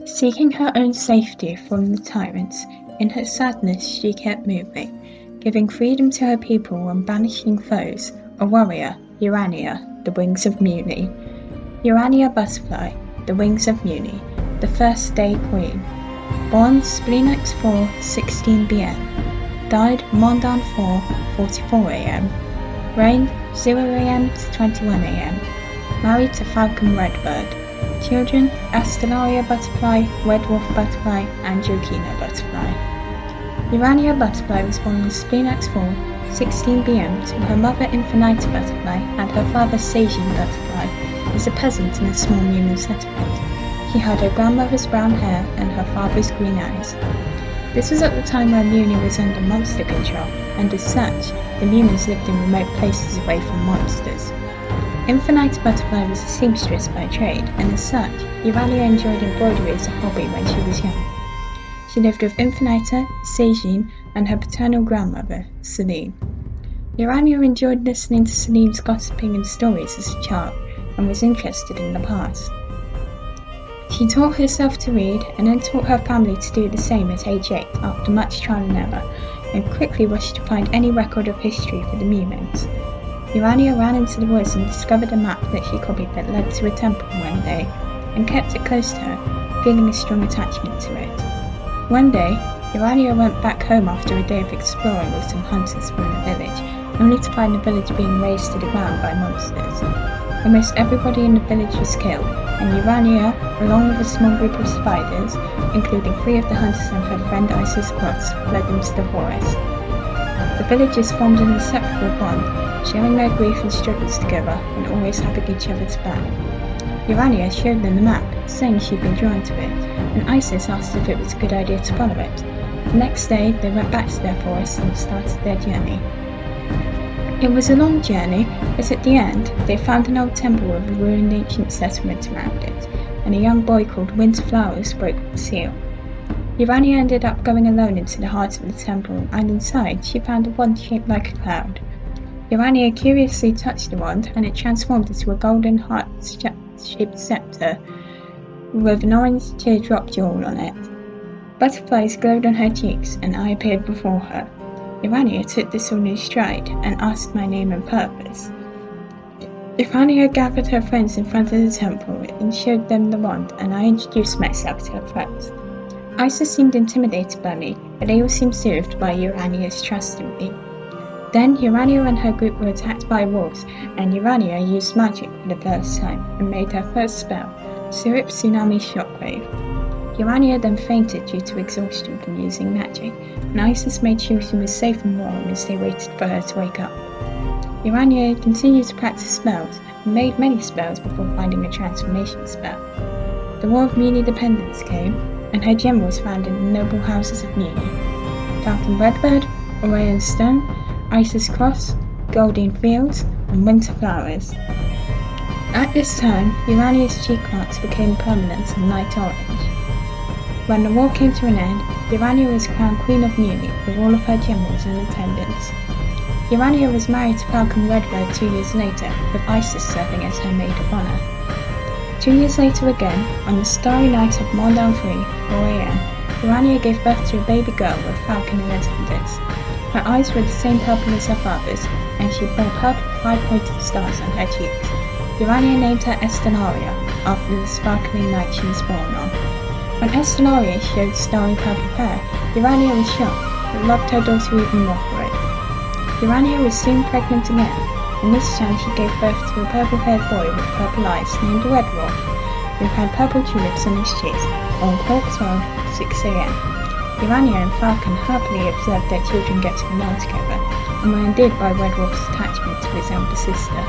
Seeking her own safety from the tyrants, in her sadness she kept moving, giving freedom to her people and banishing foes. A warrior, Urania, the wings of Mewni. Urania Butterfly, the wings of Mewni, the first day queen. Born Spleenax 4, 16 BN. Died Mondan 4, 44 AM. Reigned 0 AM to 21 AM. Married to Falcon Redbird. Children, Estelaria Butterfly, Red Wolf Butterfly, and Jokina Butterfly. Urania Butterfly was born on Spleenax 4, 16 BM to her mother Infinita Butterfly and her father Sajin Butterfly, was a peasant in a small human settlement. She had her grandmother's brown hair and her father's green eyes. This was at the time where Mewni was under monster control, and as such, the humans lived in remote places away from monsters. Infinita Butterfly was a seamstress by trade, and as such, Urania enjoyed embroidery as a hobby when she was young. She lived with Infinita, Sajin, and her paternal grandmother, Celine. Urania enjoyed listening to Celine's gossiping and stories as a child, and was interested in the past. She taught herself to read, and then taught her family to do the same at age 8 after much trial and error, and quickly rushed to find any record of history for the humans. Urania ran into the woods and discovered a map that she copied that led to a temple one day, and kept it close to her, feeling a strong attachment to it. One day, Urania went back home after a day of exploring with some hunters from the village, only to find the village being razed to the ground by monsters. Almost everybody in the village was killed, and Urania, along with a small group of spiders, including 3 of the hunters and her friend Isis Cross, fled into the forest. The villagers formed an inseparable bond, sharing their grief and struggles together and always having each other's back. Urania showed them the map, saying she'd been drawn to it, and Isis asked if it was a good idea to follow it. The next day, they went back to their forest and started their journey. It was a long journey, but at the end, they found an old temple with a ruined ancient settlement around it, and a young boy called Winter Flowers broke the seal. Urania ended up going alone into the heart of the temple, and inside she found a wand shaped like a cloud. Urania curiously touched the wand, and it transformed into a golden heart-shaped scepter with an orange teardrop jewel on it. Butterflies glowed on her cheeks, and I appeared before her. Urania took this all in stride, and asked my name and purpose. Urania gathered her friends in front of the temple, and showed them the wand, and I introduced myself to her friends. Isis seemed intimidated by me, but they all seemed soothed by Urania's trust in me. Then Urania and her group were attacked by wolves, and Urania used magic for the first time, and made her first spell, Syrup Tsunami Shockwave. Urania then fainted due to exhaustion from using magic, and Isis made sure she was safe and warm as they waited for her to wake up. Urania continued to practice spells, and made many spells before finding a transformation spell. The War of Mewni dependence came, and her gem was found in the noble houses of Mewni: Falcon Redbird, Orion Stone, Isis Cross, Golden Fields, and Winter Flowers. At this time, Urania's cheek marks became permanent and light orange. When the war came to an end, Urania was crowned Queen of Mewni with all of her generals in attendance. Urania was married to Falcon Redbird 2 years later, with Isis serving as her maid of honor. 2 years later again, on the starry night of Mondan 3, 4 AM, Urania gave birth to a baby girl with Falcon in attendance. Her eyes were the same purple as her father's, and she bore purple 5-pointed stars on her cheeks. Urania named her Estelaria, after the sparkling night she was born on. When Estelaria showed starry purple hair, Urania was shocked, but loved her daughter even more for it. Urania was soon pregnant again, and this time she gave birth to a purple-haired boy with purple eyes named Red Wolf, who had purple tulips on his cheeks, on Cork 12, 6 AM. Urania and Falcon happily observed their children getting along together, and were endeared by Red Wolf's attachment to his elder sister.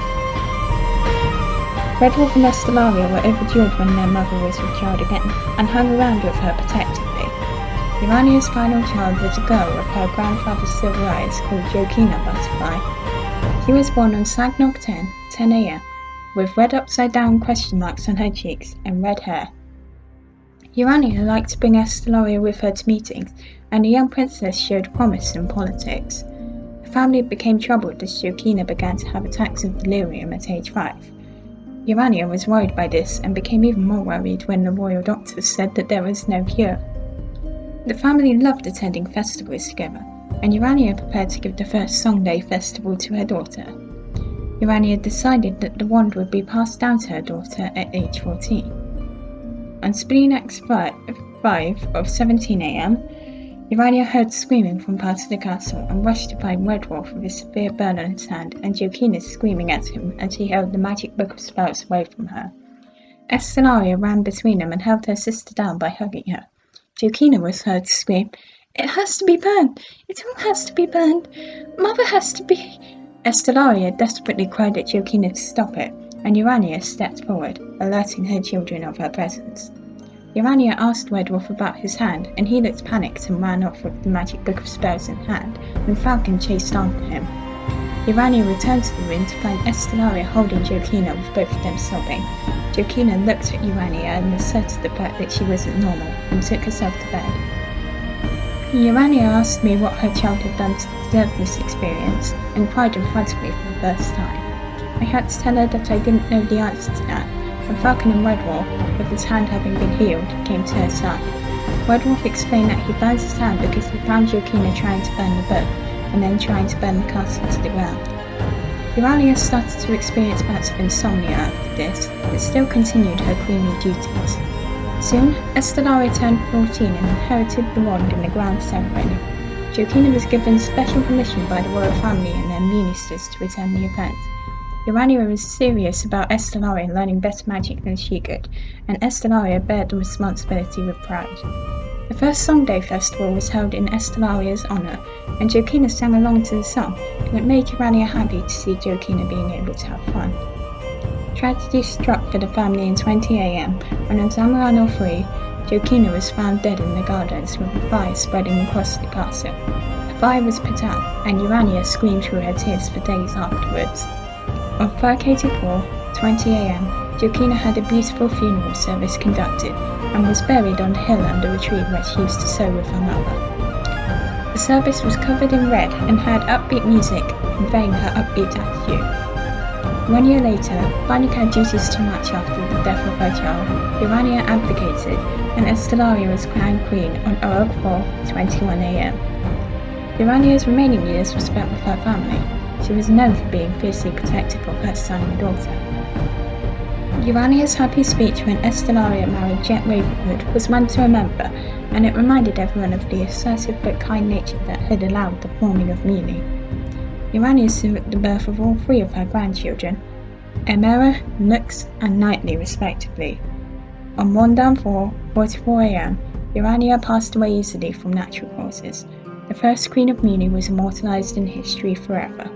Red Wolf and Estelaria were overjoyed when their mother was with child again, and hung around with her protectively. Urania's final child was a girl with her grandfather's silver eyes called Jokina Butterfly. She was born on Sagnog 10, 10 AM, with red upside-down question marks on her cheeks and red hair. Urania liked to bring Estelaria with her to meetings, and the young princess showed promise in politics. The family became troubled as Jokina began to have attacks of delirium at age 5. Urania was worried by this and became even more worried when the royal doctors said that there was no cure. The family loved attending festivals together, and Urania prepared to give the first Song-Day festival to her daughter. Urania decided that the wand would be passed down to her daughter at age 14. On Spleen X5 of 17 a.m., Urania heard screaming from part of the castle and rushed to find Redwolf with a severe burn on his hand and Joachina screaming at him as he held the magic book of spells away from her. Estelaria ran between them and held her sister down by hugging her. Joachina was heard to scream, "It has to be burned! It all has to be burned! Mother has to be—" Estelaria desperately cried at Joachina to stop it, and Urania stepped forward, alerting her children of her presence. Urania asked Redwolf about his hand, and he looked panicked and ran off with the magic book of spells in hand, and Falcon chased after him. Urania returned to the room to find Estelaria holding Joachina with both of them sobbing. Joachina looked at Urania and asserted the fact that she wasn't normal, and took herself to bed. Urania asked me what her child had done to deserve this experience, and cried in front of me for the first time. I had to tell her that I didn't know the answer to that, and Falcon and Redwolf, with his hand having been healed, came to her side. Redwolf explained that he burned his hand because he found Joachina trying to burn the book, and then trying to burn the castle to the ground. Urania started to experience bouts of insomnia after this, but still continued her queenly duties. Soon, Estelaria turned 14 and inherited the wand in the grand ceremony. Joachina was given special permission by the royal family and their ministers to attend the event. Urania was serious about Estelaria learning better magic than she could, and Estelaria bared the responsibility with pride. The first Song-Day festival was held in Estelaria's honour, and Joachina sang along to the song, and it made Urania happy to see Joachina being able to have fun. Tragedy struck for the family in 20 a.m. when on Zamorano 3, Joachina was found dead in the gardens with a fire spreading across the castle. The fire was put out, and Urania screamed through her tears for days afterwards. On 584, 20 a.m., Joachina had a beautiful funeral service conducted and was buried on the hill under a tree where she used to sew with her mother. The service was covered in red and had upbeat music conveying her upbeat attitude. 1 year later, finding her duties too much after the death of her child, Urania abdicated and Estelaria was crowned queen on Org 4, 21 a.m. Urania's remaining years were spent with her family. She was known for being fiercely protective of her son and daughter. Urania's happy speech when Estelaria married Jet Ravenwood was one to remember, and it reminded everyone of the assertive but kind nature that had allowed the forming of Mewni. Urania saw the birth of all 3 of her grandchildren, Emera, Nux, and Knightley respectively. On Mondan 4, 44 a.m., Urania passed away easily from natural causes. The first Queen of Mewni was immortalised in history forever.